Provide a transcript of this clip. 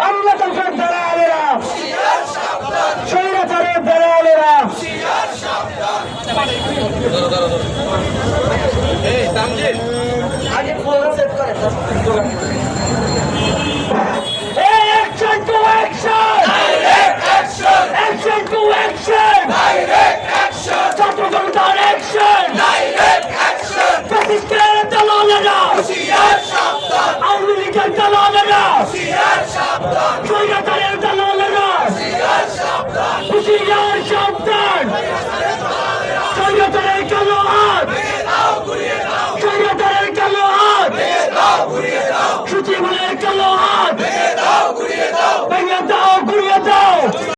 আমলাতন্ত্রের দালালেরা, স্বৈরাচারের দালালেরা, আগে পুরো সেট করে action to action, direct action, action to action, direct action, ছাত্র জনতার action, direct action, প্রতিষ্ঠার দালালেরা, হুঁশিয়ার সাবধান, আওয়ামী লীগের দালালেরা, হুঁশিয়ার সাবধান, স্বৈরাচারের দালালেরা, হুঁশিয়ার সাবধান, হুঁশিয়ার সাবধান, স্বৈরাচারের কালো হাত, ভেঙে দাও, গুড়িয়ে দাও, স্বৈরাচারের কালো হাত, ভেঙে দাও, গুড়িয়ে দাও, সচিবালয়ের কালো হাত,